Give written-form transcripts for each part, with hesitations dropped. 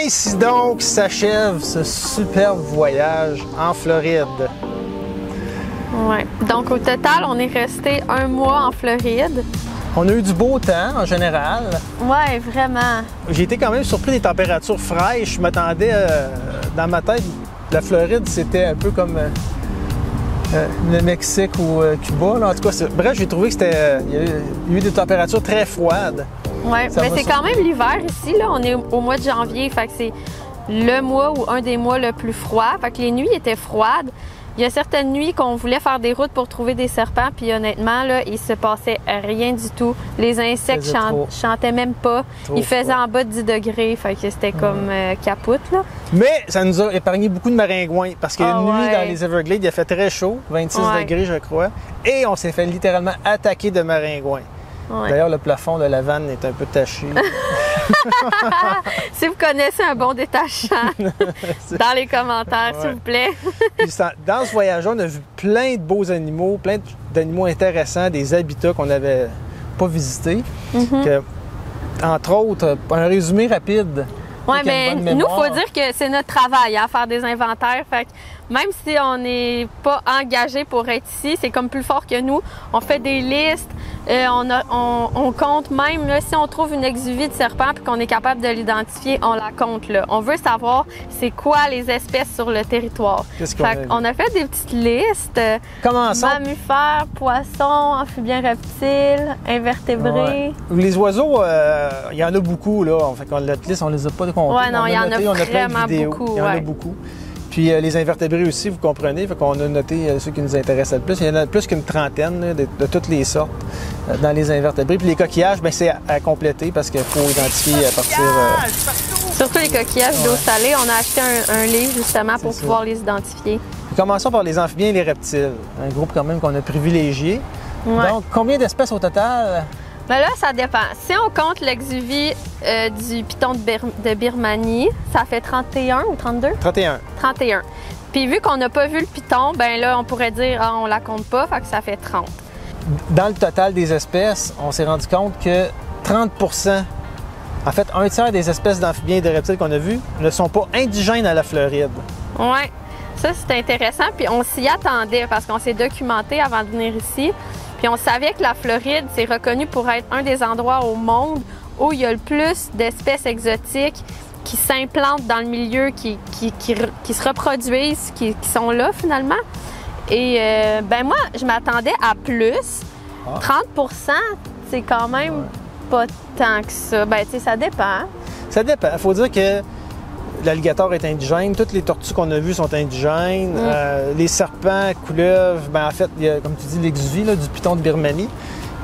Ainsi donc s'achève ce superbe voyage en Floride. Ouais. Donc au total, on est resté 1 mois en Floride. On a eu du beau temps en général. Ouais, vraiment. J'ai été quand même surpris des températures fraîches. Je m'attendais, dans ma tête, la Floride, c'était un peu comme le Mexique ou Cuba. Là. En tout cas, bref, j'ai trouvé que c'était. Il y a eu des températures très froides. Oui, mais c'est quand même l'hiver ici. Là. On est au mois de janvier, fait que c'est le mois ou un des mois le plus froid. Fait que les nuits étaient froides. Il y a certaines nuits qu'on voulait faire des routes pour trouver des serpents, puis honnêtement, là, il se passait rien du tout. Les insectes chantaient même pas. Il faisait en bas de 10 degrés, fait que c'était comme capote, là. Mais ça nous a épargné beaucoup de maringouins, parce qu'il y a une nuit dans les Everglades, il a fait très chaud, 26 degrés, je crois, et on s'est fait littéralement attaquer de maringouins. Ouais. D'ailleurs, le plafond de la vanne est un peu taché. Si vous connaissez un bon détachant, dans les commentaires, s'il vous plaît. Dans ce voyage-là, on a vu plein de beaux animaux, plein d'animaux intéressants, des habitats qu'on n'avait pas visités. Entre autres, un résumé rapide. Oui, mais nous, il faut dire que c'est notre travail à faire des inventaires. Fait que même si on n'est pas engagé pour être ici, c'est comme plus fort que nous. On fait des listes, on compte même, là, si on trouve une exuvie de serpent et qu'on est capable de l'identifier, on la compte. Là. On veut savoir c'est quoi les espèces sur le territoire. On a fait des petites listes. Commençons. Mammifères, poissons, amphibiens, reptiles, invertébrés. Ouais. Les oiseaux, il y en a beaucoup. Là. Fait qu'on notre liste, on les a pas comptés. Oui, non, il y en a vraiment beaucoup. Il y en a beaucoup. Puis les invertébrés aussi, vous comprenez, fait qu'on a noté ceux qui nous intéressent le plus. Il y en a plus qu'une trentaine là, de toutes les sortes dans les invertébrés. Puis les coquillages, bien, c'est à compléter parce qu'il faut identifier à partir... Surtout les coquillages d'eau salée. On a acheté un livre justement pour pouvoir les identifier. Commençons par les amphibiens et les reptiles. Un groupe quand même qu'on a privilégié. Ouais. Donc, combien d'espèces au total? Bien là, ça dépend. Si on compte l'exuvie du python de Birmanie, ça fait 31 ou 32? 31. 31. Puis vu qu'on n'a pas vu le python, ben là, on pourrait dire on la compte pas, fait que ça fait 30. Dans le total des espèces, on s'est rendu compte que 30 en fait, un tiers des espèces d'amphibiens et de reptiles qu'on a vues ne sont pas indigènes à la Floride. Oui, ça c'est intéressant. Puis on s'y attendait parce qu'on s'est documenté avant de venir ici. Puis on savait que la Floride, c'est reconnu pour être un des endroits au monde où il y a le plus d'espèces exotiques qui s'implantent dans le milieu, qui se reproduisent, qui sont là finalement. Et ben moi, je m'attendais à plus. 30 c'est quand même pas tant que ça. Ben tu sais, ça dépend. Ça dépend. Il faut dire que l'alligator est indigène, toutes les tortues qu'on a vues sont indigènes, les serpents, couleuvres, ben en fait, il y a, comme tu dis, l'exuvie du python de Birmanie,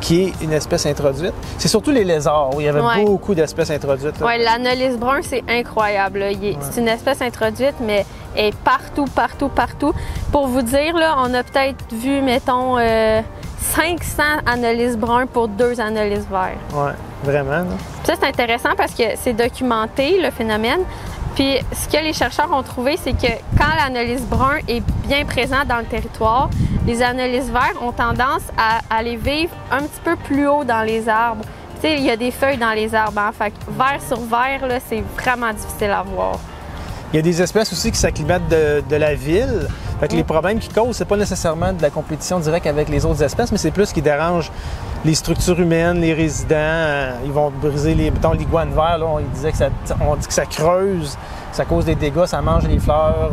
qui est une espèce introduite. C'est surtout les lézards, où il y avait beaucoup d'espèces introduites. Oui, l'anolis brun, c'est incroyable. C'est une espèce introduite, mais elle est partout, partout, partout. Pour vous dire, là, on a peut-être vu, mettons, 500 anolis bruns pour 2 anolis verts. Oui, vraiment. Là. Ça, c'est intéressant parce que c'est documenté, le phénomène. Puis, ce que les chercheurs ont trouvé, c'est que quand l'anolis brun est bien présent dans le territoire, les anolis verts ont tendance à aller vivre un petit peu plus haut dans les arbres. Tu sais, il y a des feuilles dans les arbres, hein? Fait que vert sur vert, là, c'est vraiment difficile à voir. Il y a des espèces aussi qui s'acclimatent de la ville. Fait que les problèmes qu'ils causent, c'est pas nécessairement de la compétition directe avec les autres espèces, mais c'est plus qui dérange les structures humaines, les résidents. Ils vont briser mettons, l'iguane vert, là, on dit que ça creuse, ça cause des dégâts, ça mange les fleurs,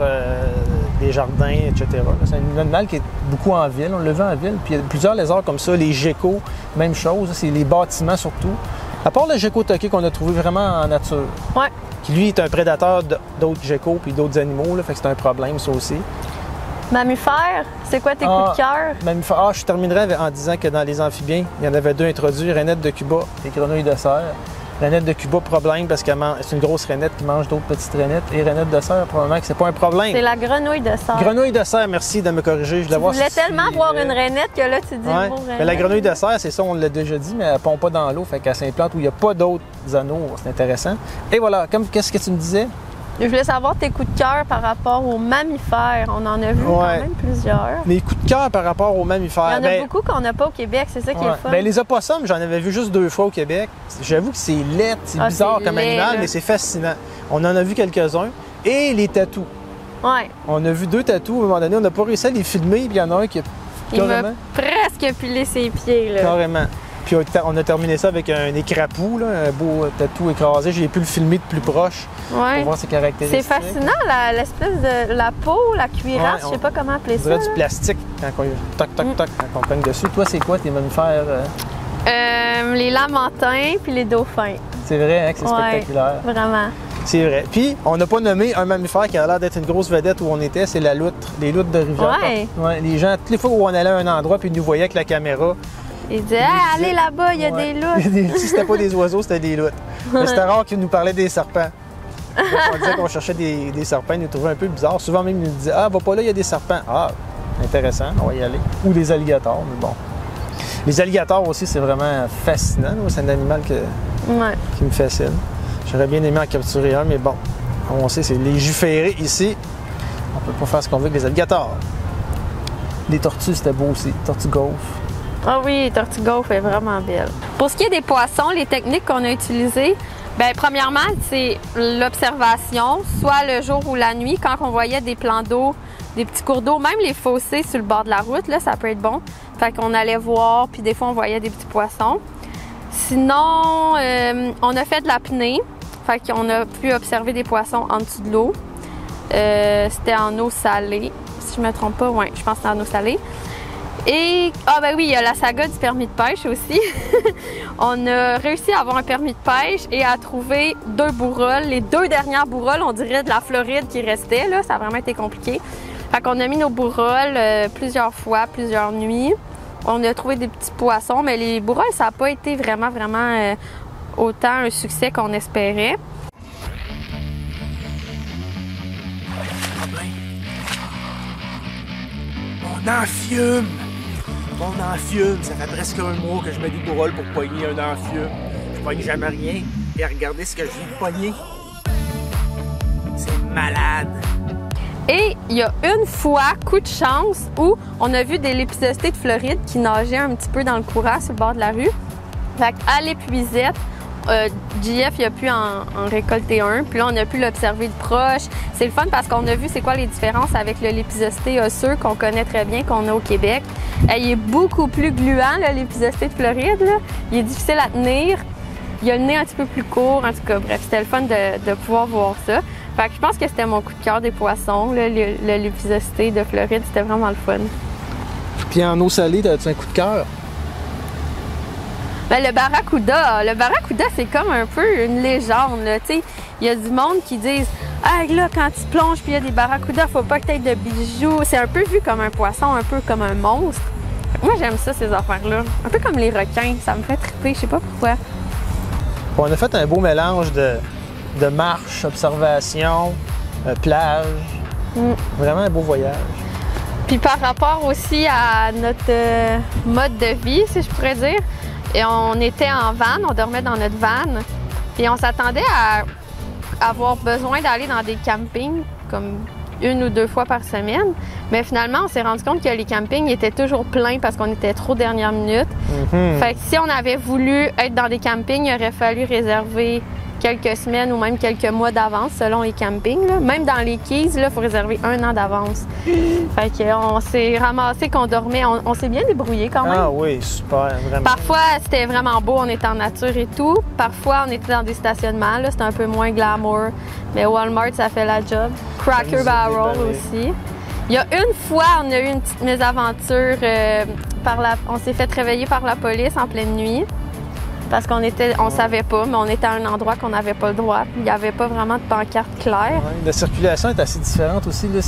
des jardins, etc. C'est un animal qui est beaucoup en ville, on le voit en ville. Puis il y a plusieurs lézards comme ça, les geckos, même chose, c'est les bâtiments surtout. À part le gecko toqué qu'on a trouvé vraiment en nature. Ouais. Qui lui est un prédateur d'autres geckos puis d'autres animaux, là, fait que c'est un problème ça aussi. Mammifères, c'est quoi tes coups de cœur? Mammifères, je terminerai en disant que dans les amphibiens, il y en avait 2 introduits, rainette de Cuba et grenouille de serre. Rainette de Cuba, problème parce que c'est une grosse rainette qui mange d'autres petites rainettes. Et rainette de serre, probablement que c'est pas un problème. C'est la grenouille de serre. Grenouille de serre, merci de me corriger. Je voulais tellement voir une rainette que là, tu dis le mot rainette. La grenouille de serre, c'est ça, on l'a déjà dit, mais elle ne pond pas dans l'eau, fait qu'elle s'implante où il n'y a pas d'autres anneaux. C'est intéressant. Et voilà, qu'est-ce que tu me disais? Je voulais savoir tes coups de cœur par rapport aux mammifères. On en a vu quand même plusieurs. Mes coups de cœur par rapport aux mammifères. Il y en a beaucoup qu'on n'a pas au Québec, c'est ça qui est fun. Ben, les opossums, j'en avais vu juste 2 fois au Québec. J'avoue que c'est laid, c'est bizarre comme animal, mais c'est fascinant. On en a vu quelques-uns. Et les tatous. Ouais. On a vu 2 tatous. À un moment donné, on n'a pas réussi à les filmer. Puis il y en a un qui a Il m'a presque pilé ses pieds, là. Carrément. Puis on a terminé ça avec un écrapou, là, un beau tatou écrasé. J'ai pu le filmer de plus proche pour voir ses caractéristiques. C'est fascinant, l'espèce de la peau, la cuirasse, je sais pas comment appeler ça. On dirait du plastique quand on cogne dessus. Toi, c'est quoi tes mammifères? Les lamantins puis les dauphins. C'est vrai, hein, que c'est spectaculaire. Vraiment. C'est vrai. Puis, on n'a pas nommé un mammifère qui a l'air d'être une grosse vedette où on était, c'est la loutre, les loutres de rivière. Ouais, les gens, toutes les fois où on allait à un endroit puis ils nous voyaient avec la caméra, ils disaient allez là-bas, il y a des loutres. Si c'était pas des oiseaux, c'était des loutres. Mais c'était rare qu'ils nous parlaient des serpents. On disait qu'on cherchait des serpents, ils nous trouvaient un peu bizarres. Souvent même, ils nous disaient va pas là, il y a des serpents. Ah, intéressant, on va y aller. Ou des alligators, mais bon. Les alligators aussi, c'est vraiment fascinant. C'est un animal qui me fascine. J'aurais bien aimé en capturer un, mais bon, on sait, c'est légiféré ici. On peut pas faire ce qu'on veut avec les alligators. Les tortues, c'était beau aussi. Tortue gaufre. Ah oui, tortue gaufre est vraiment belle. Pour ce qui est des poissons, les techniques qu'on a utilisées, bien, premièrement, c'est l'observation, soit le jour ou la nuit, quand on voyait des plans d'eau, des petits cours d'eau, même les fossés sur le bord de la route, là, ça peut être bon. Fait qu'on allait voir, puis des fois, on voyait des petits poissons. Sinon, on a fait de l'apnée. Fait qu'on a pu observer des poissons en dessous de l'eau. C'était en eau salée. Si je me trompe pas, ouais, je pense que c'était en eau salée. Et, ben oui, il y a la saga du permis de pêche aussi. On a réussi à avoir un permis de pêche et à trouver 2 bourrolles. Les 2 dernières bourrolles, on dirait de la Floride qui restaient, là. Ça a vraiment été compliqué. Fait qu'on a mis nos bourrolles plusieurs fois, plusieurs nuits. On a trouvé des petits poissons, mais les bourrolles, ça n'a pas été vraiment autant un succès qu'on espérait. On en fume! Ça fait presque un mois que je mets des bourrolles pour pogner un amphiume. Je pogne jamais rien. Et regardez ce que je viens de pogner. C'est malade! Et il y a une fois, coup de chance, où on a vu des lépisostés de Floride qui nageaient un petit peu dans le courant sur le bord de la rue. Fait qu'à l'épuisette, JF il a pu en récolter un, puis là on a pu l'observer de proche. C'est le fun parce qu'on a vu c'est quoi les différences avec le lépisosté osseux qu'on connaît très bien, qu'on a au Québec. Il est beaucoup plus gluant, le lépisosté de Floride, là. Il est difficile à tenir. Il a le nez un petit peu plus court, en tout cas, bref, c'était le fun de pouvoir voir ça. Fait que je pense que c'était mon coup de cœur des poissons, là, le lépisosté de Floride, c'était vraiment le fun. Puis en eau salée, as-tu un coup de cœur? Ben, le barracuda, c'est comme un peu une légende. Il y a du monde qui disent « Ah, là, quand tu plonges puis il y a des barracudas, faut pas que tu aies de bijoux. » C'est un peu vu comme un poisson, un peu comme un monstre. Moi, j'aime ça, ces affaires-là. Un peu comme les requins, ça me fait triper, je sais pas pourquoi. Bon, on a fait un beau mélange de marche, observation, plage. Vraiment un beau voyage. Puis par rapport aussi à notre mode de vie, si je pourrais dire, et on était en van, on dormait dans notre van, puis on s'attendait à avoir besoin d'aller dans des campings comme 1 ou 2 fois par semaine. Mais finalement, on s'est rendu compte que les campings étaient toujours pleins parce qu'on était trop dernière minute. Fait que si on avait voulu être dans des campings, il aurait fallu réserver quelques semaines ou même quelques mois d'avance selon les campings. Là. Même dans les Keys, il faut réserver 1 an d'avance. Fait qu'on s'est ramassé qu'on dormait. On s'est bien débrouillé quand même. Ah oui, super, vraiment. Parfois, c'était vraiment beau, on était en nature et tout. Parfois, on était dans des stationnements. Là, c'était un peu moins glamour. Mais Walmart, ça fait la job. Cracker Barrel aussi. Il y a une fois, on a eu une petite mésaventure. On s'est fait réveiller par la police en pleine nuit. Parce on savait pas, mais on était à un endroit qu'on n'avait pas le droit. Il n'y avait pas vraiment de pancarte claire. Ouais, la circulation est assez différente aussi. Là,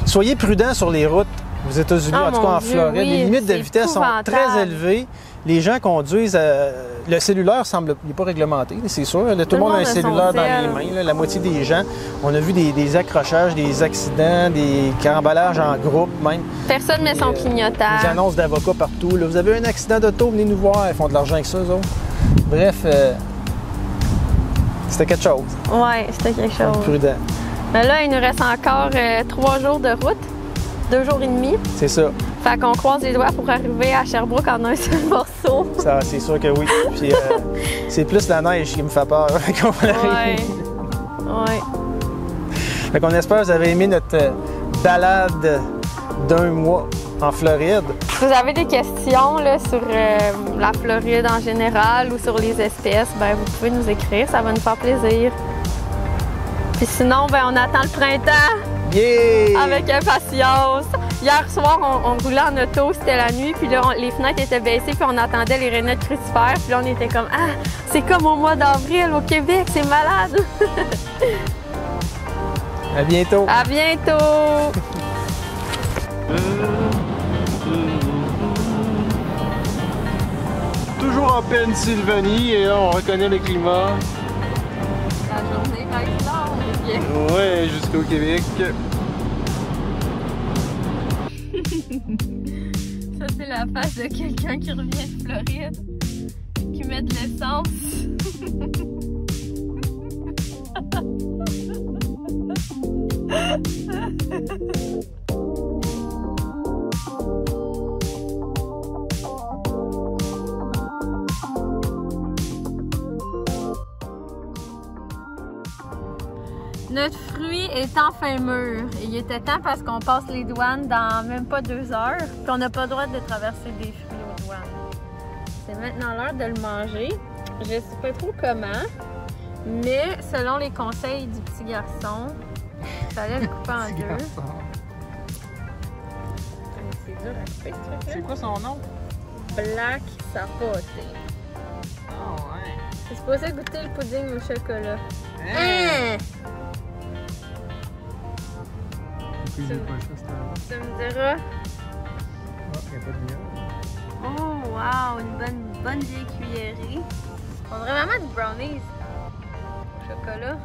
soyez prudents sur les routes aux États-Unis, en tout cas en Floride. Oui, les limites de vitesse sont très élevées. Les gens conduisent... le cellulaire semble n'est pas réglementé, c'est sûr. Là, tout le monde a un cellulaire dans les mains. Là, la moitié des gens. On a vu des accrochages, des accidents, des carambolages en groupe même. Personne ne met son clignotant. Des annonces d'avocats partout. Là, vous avez un accident d'auto, venez nous voir. Ils font de l'argent avec ça, eux autres. Bref, c'était quelque chose. Oui, c'était quelque chose. Prudent. Mais là, il nous reste encore 3 jours de route. 2 jours et demi. C'est ça. Fait qu'on croise les doigts pour arriver à Sherbrooke en un seul morceau. Ça, c'est sûr que oui. Puis c'est plus la neige qui me fait peur quand on arrive. Ouais. Fait qu'on espère que vous avez aimé notre balade d'un mois en Floride. Si vous avez des questions là, sur la Floride en général ou sur les espèces, ben, vous pouvez nous écrire, ça va nous faire plaisir. Puis sinon, ben, on attend le printemps avec impatience. Hier soir, on roulait en auto, c'était la nuit, puis là, les fenêtres étaient baissées, puis on entendait les rainettes crucifères, puis là, on était comme « Ah, c'est comme au mois d'avril au Québec, c'est malade! » À bientôt! À bientôt! Toujours en Pennsylvanie, et là, on reconnaît le climat. La journée va être longue! Ouais, jusqu'au Québec. Ça, c'est la face de quelqu'un qui revient de Floride, qui met de l'essence. Notre fruit est enfin mûr. Il était temps parce qu'on passe les douanes dans même pas 2 heures. Puis on n'a pas le droit de traverser des fruits aux douanes. C'est maintenant l'heure de le manger. Je sais pas trop comment, mais selon les conseils du petit garçon, il fallait le couper en deux. C'est dur à couper, ce truc-là. C'est quoi son nom? Black Sapoté. Oh ouais. C'est supposé goûter le pudding au chocolat. Hein? Tu me diras. Oh, il n'y a pas de miel. Oh, wow! Une bonne vieille cuillerée. On dirait vraiment du brownies. Chocolat.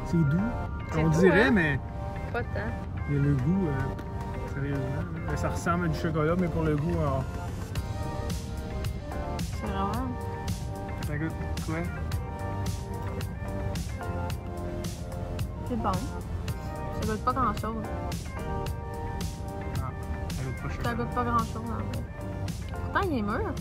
C'est doux. C'est On doux, dirait, hein? mais Pas tant. il y a le goût, sérieusement. Là. Ça ressemble à du chocolat, mais pour le goût, C'est vraiment. ça goûte quoi? C'est bon. Ça goûte pas grand chose. Ah, ça goûte pas Ça chocolat. goûte pas grand chose en fait. Pourtant, il est mûr.